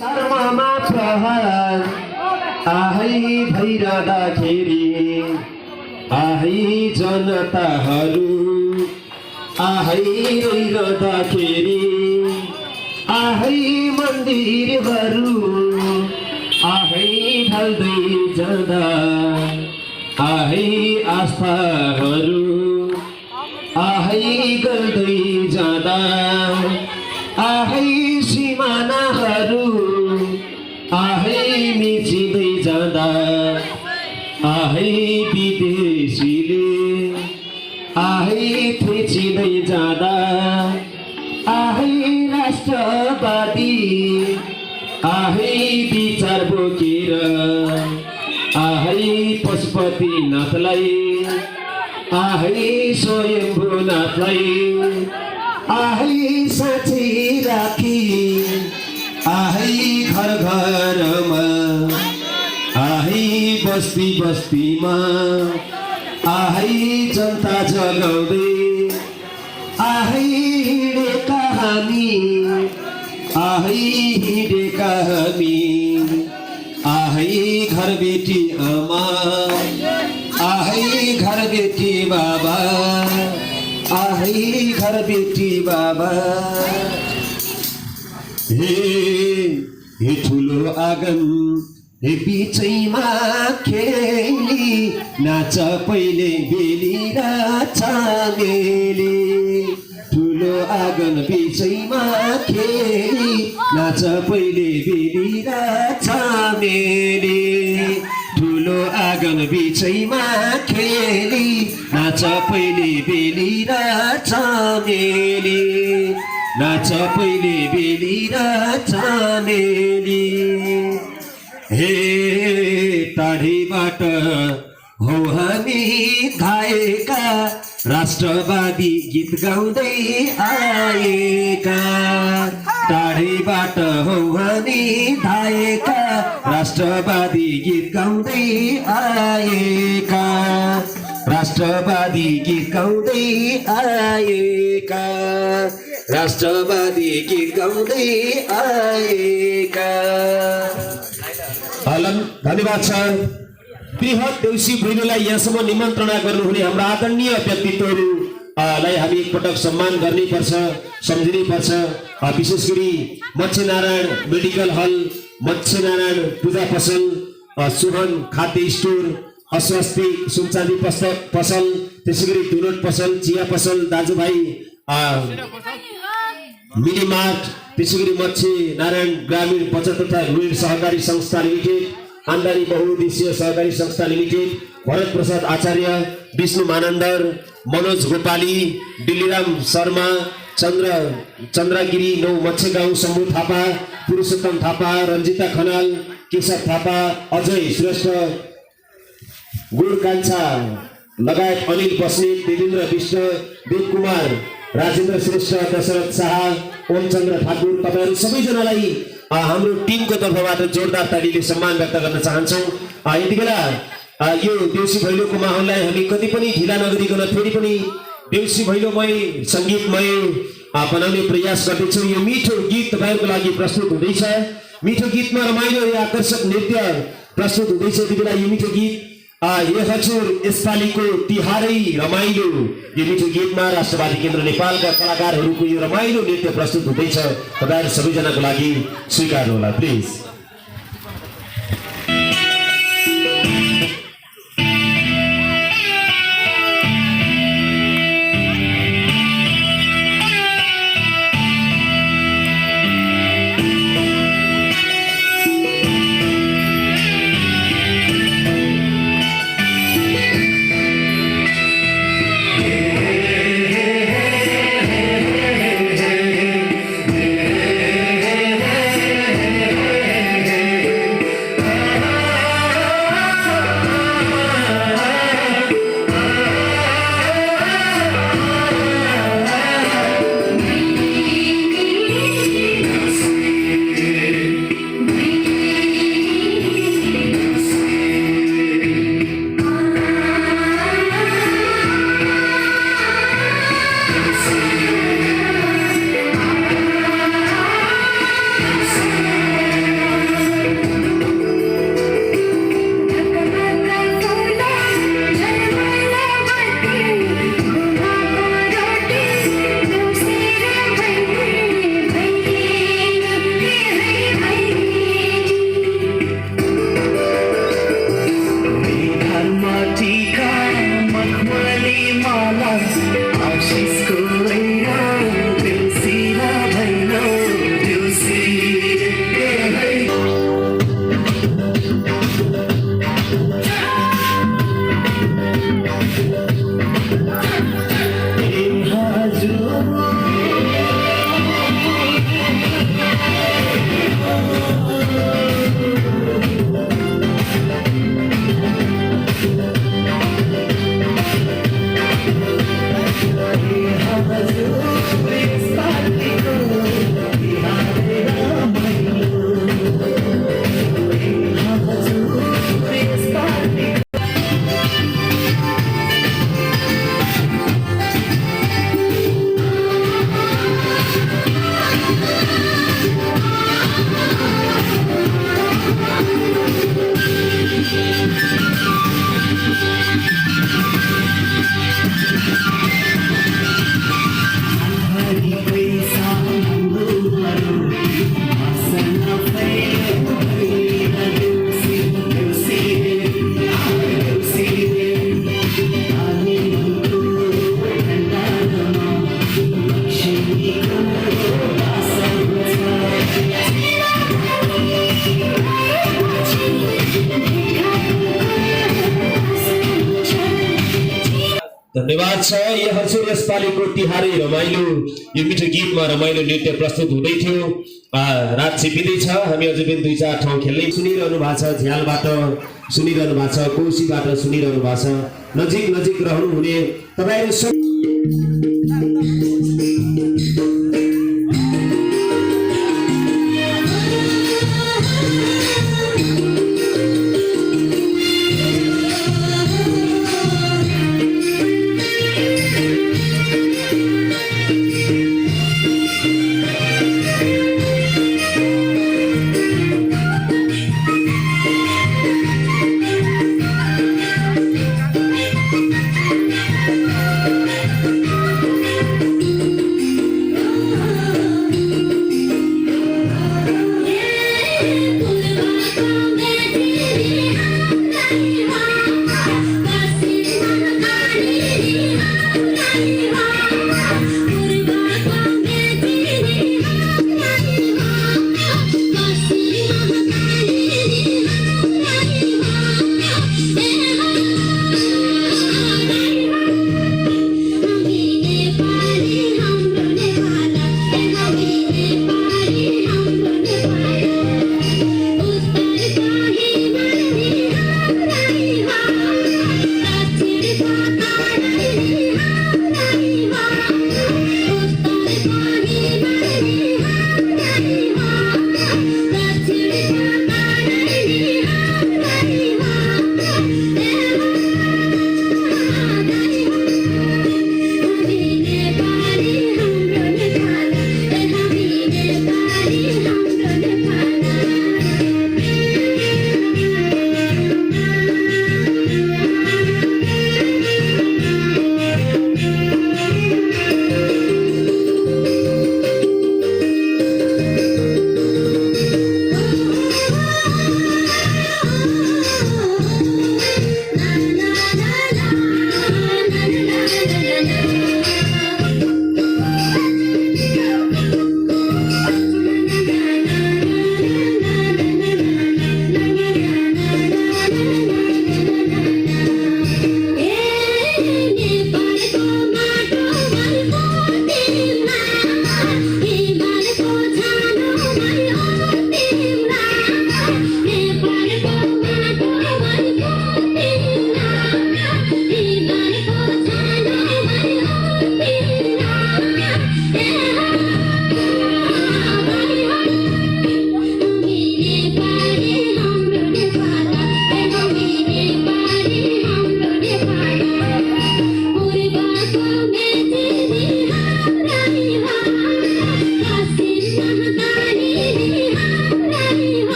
कर्ममा प्रहार आहै भइरहँदाखेरि आहै जनताहरू आहै रोइरहँदाखेरि आहै मन्दिरहरू आहै ढल्दै जाँदा आहै आस्थाहरू आहै गर्दै जाँदा आहै सिमानाहरू आहै मिचिँदै जाँदा आहै विदेशीले आहै थिचिँदै जाँदा आहै राष्ट्रवादी आहै विचार बोकेर आहै पशुपतिनाथलाई आहै स्वयम्भूनाथलाई आहै साँच्चै राखी आहै घर घरमा आहै बस्ती बस्तीमा आहै जनता जगाउँदै आहै हिँडेका हामी आहै हिँडेका हामी आहै घर बेटी आमा आहै घर बेटी बाबा आहै घर बेटी बाबा हे ठुलो आँगन हे बिचैमा खेली नाच पहिले बेली र चामेली ठुलो आँगन बिचैमा खेली नाच पहिले बेली र चामेली ठुलो आँगन बिचैमा खेली नाच पहिले बेली र चामेली नाच पहिले बेली र चामेली हे टाढीबाट हौ हामी धाएका राष्ट्रवादी गीत गाउँदै आएका टाढीबाट हौ हामी धाएका राष्ट्रवादी गीत गाउँदै आएका राष्ट्रवादी गीत गाउँदै आएका राष्ट्रवादी गीत गाउँदै आएका। धन्यवाद छ। बृहत देउसी भैलोलाई यहाँसम्म निमन्त्रणा गर्नुहुने हाम्रा आदरणीय व्यक्तित्वहरूलाई हामी एकपटक सम्मान गर्नैपर्छ, सम्झिनैपर्छ। विशेष गरी मत्स्यनारायण मेडिकल हल, मत्स्यनारायण पूजा पसल, सुहन खाद्य स्टोर, अस्वास्थ्य सुनचाँदी पसल, त्यसै गरी दुनोट पसल, चिया पसल, दाजुभाइ मिनी मार्ट, त्यसै गरी मत्स्यनारायण ग्रामीण बचत तथा ऋण सहकारी संस्था लिमिटेड, आम्दानी बहुउद्देश्य सहकारी संस्था लिमिटेड, भरत प्रसाद आचार्य, विष्णु मानन्दर, मनोज गोपाली, दिल्लीराम शर्मा, चन्द्रगिरी नौ मत्स्य गाउँ, शम्भु थापा, पुरुषोत्तम थापा, रञ्जिता खनाल, केशव थापा, अजय श्रेष्ठ, गुण कान्छा लगायत अनिल बस्नेत, देवेन्द्र विष्ट, देवकुमार, राजेन्द्र श्रेष्ठ, दशरथ शाह, ओमचन्द्र ठाकुर, तपाईहरु सबैजनालाई हाम्रो टिमको तर्फबाट जोरदार तालीले सम्मान व्यक्त गर्न चाहन्छौँ। यतिबेला यो देउसी भैलोको माहौललाई हामी कति पनि ढिला नगरिकन फेरि पनि देउसी भैलोमय सङ्गीतमय बनाउने प्रयास गर्दैछौँ। यो मिठो गीत तपाईहरुको लागि प्रस्तुत हुँदैछ। मिठो गीतमा रमाइलो आकर्षक नृत्य प्रस्तुत हुँदैछ। यतिबेला यो मिठो गीत ये हजुर यसपालिको तिहारै रमाइलो, यो मिठो गीतमा राष्ट्रवादी केन्द्र नेपालका कलाकारहरूको यो रमाइलो नृत्य प्रस्तुत हुँदैछ। तपाईहरु सबैजनाको लागि स्वीकार्नु होला प्लिज। धन्यवाद छ। यो हजुर यसपालिको तिहारै रमाइलो यो मिठो गीतमा रमाइलो नृत्य प्रस्तुत हुँदै थियो। रात छिपिँदैछ, हामी अझै पनि 2-4 ठाउँ खेल्दै सुनिरहनु भएको छ, झ्यालबाट सुनिरहनु भएको छ, कोसीबाट सुनिरहनु भएको छ। नजिक नजिक रहनु हुने तपाईहरु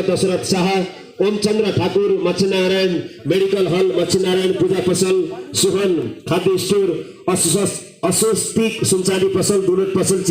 दशरथ शाह, ओमचन्द्र ठाकुर, मच्छनारायण मेडिकल हल, मच्छनारायण पूजा पसल, सुभन खाद्य स्टोर, अस्वस्तिक सुनचानी पसल, दुलत पसल।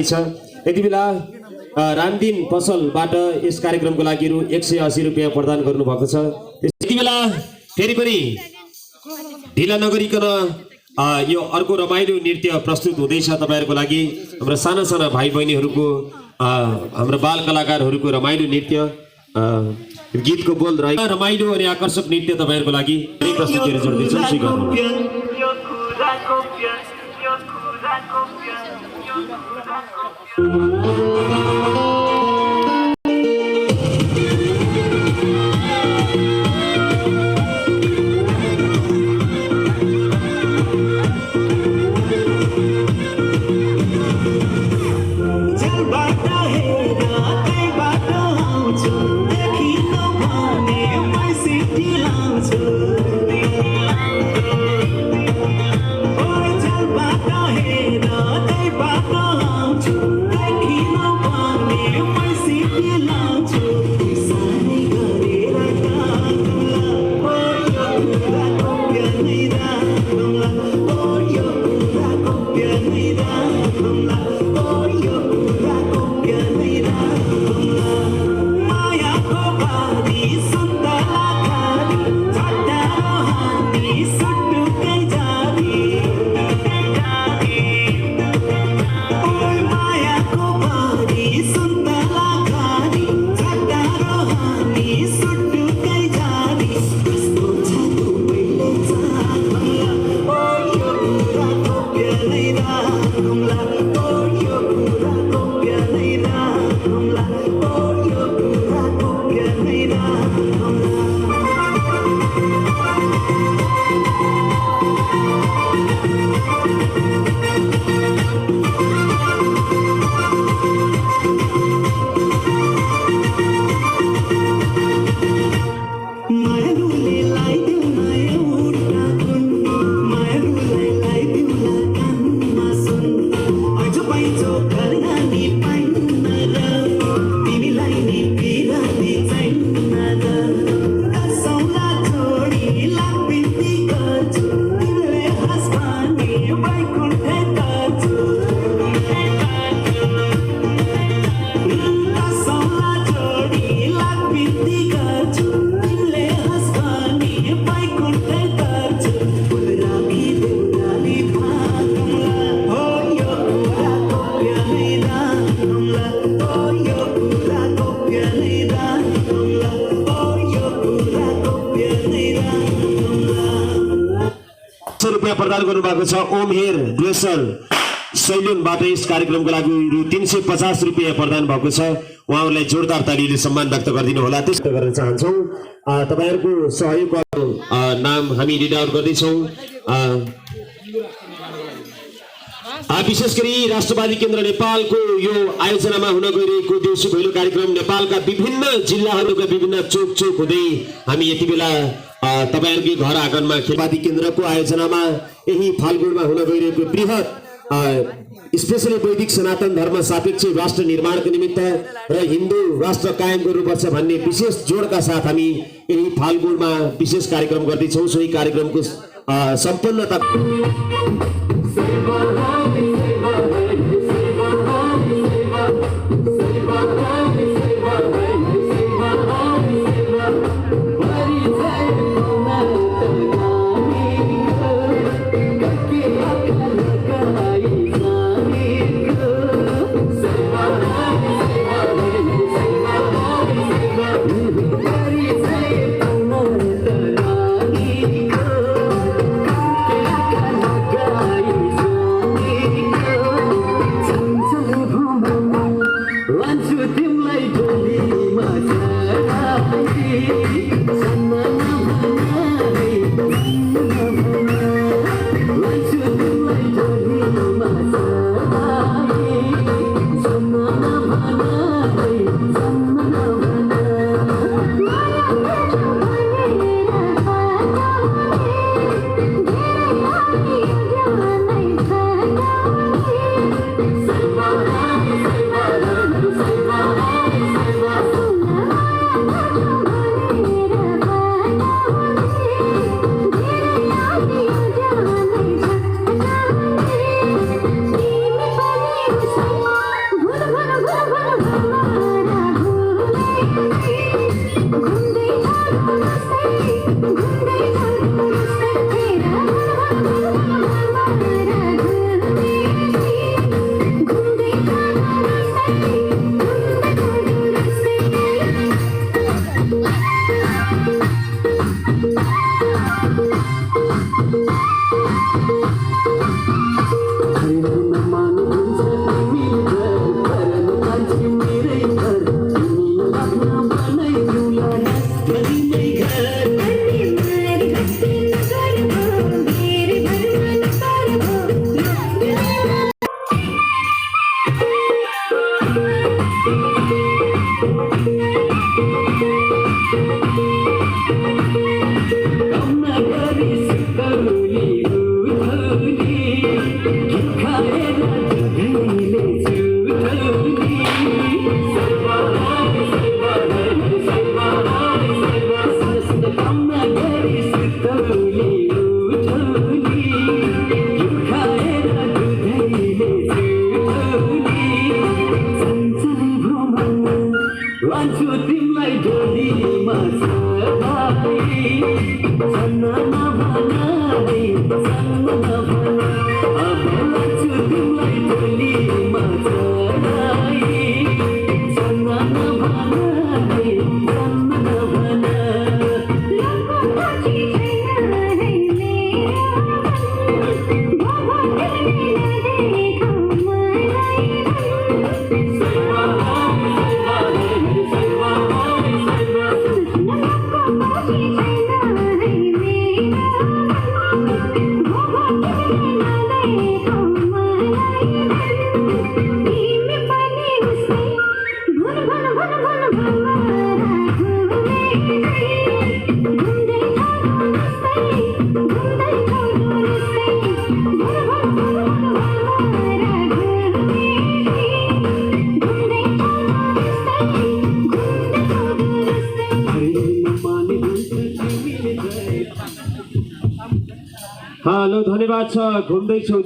छ। यति बेला रामदिन पसलबाट यस कार्यक्रमको लागि रु 180 रुपियाँ प्रदान गर्नुभएको छ। यति बेला फेरि पनि ढिला नगरिकन यो अर्को रमाइलो नृत्य प्रस्तुत हुँदैछ तपाईहरुको लागि। हाम्रो साना साना भाइ बहिनीहरुको हाम्रो बाल कलाकारहरुको रमाइलो नृत्य गीतको बोल रहेको रमाइलो अनि आकर्षक नृत्य तपाईहरुको लागि प्रस्तुतिहरू जोड्दैछौँ। स्वीकार प्रदान गर्नुभएको छ। ओम हेयर ड्रेसर सैलुनबाट यस कार्यक्रमको लागि रु 350 रुपियाँ प्रदान भएको छ। उहाँहरूलाई जोरदार तालीले सम्मान व्यक्त गरिदिनु होला त्यस्तो गर्न चाहन्छौँ। तपाईहरुको सहयोगको नाम हामी रिड आउट गर्दैछौँ। विशेष गरी राष्ट्रवादी केन्द्र नेपालको यो आयोजनामा हुन गइरहेको देउसी भैलो कार्यक्रम नेपालका विभिन्न जिल्लाहरूका विभिन्न चोक चोक हुँदै हामी यति बेला तपाईहरुकै घर आँगनमा खेलवादी केन्द्रको आयोजनामा यही फाल्गुनमा हुन गइरहेको बृहत स्पेशली वैदिक सनातन धर्म सापेक्ष राष्ट्र निर्माणको निमित्त र हिन्दू राष्ट्र कायम गर्नुपर्छ भन्ने विशेष जोडका साथ हामी यही फाल्गुनमा विशेष कार्यक्रम गर्दैछौँ। सोही कार्यक्रमको सम्पन्नता लान्छु तिमीलाई डोलीमा चढाई छन्न नभन है छन्न नभन अब लान्छु तिमीलाई डोलीमा चढाई छन्न नभन है छन्न नभन हेलो धन्यवाद छ घुम्दैछौ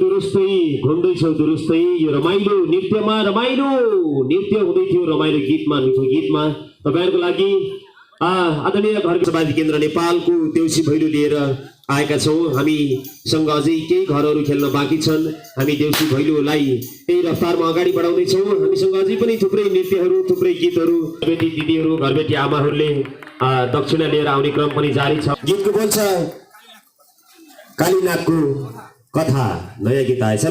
दुरुस्तै यो रमाइलो नृत्यमा रमाइलो नृत्य हुँदै थियो रमाइलो गीतमा मिठो गीतमा तपाईहरुको लागि आदरणीय घर समाज केन्द्र नेपालको देउसी भैलो लिएर आएका छौं हामीसँग अझै केही घरहरू खेल्न बाँकी छन् हामी देउसी भैलोलाई त्यही रफ्तारमा अगाडि बढाउँदै छौं हामीसँग अझै पनि थुप्रै नृत्यहरू थुप्रै गीतहरू बेटी दिदीहरू घरबेटी आमाहरूले दक्षिणा लिएर आउने क्रम पनि जारी छ गीतको बोल छ कालीनागको कथा नयाँ गीत आएछ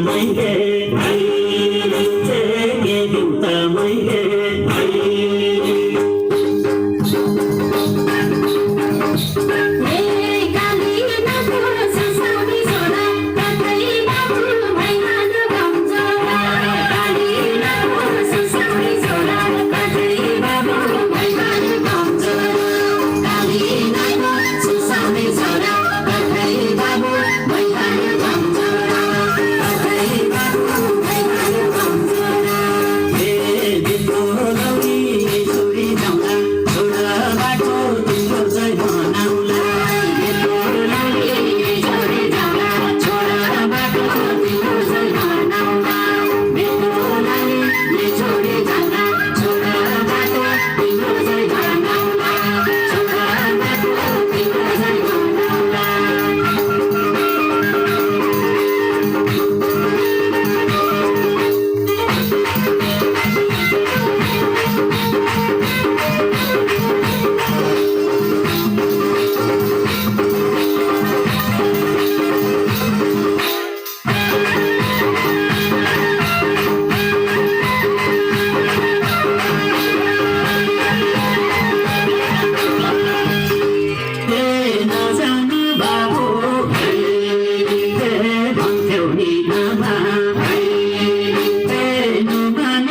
Thank you.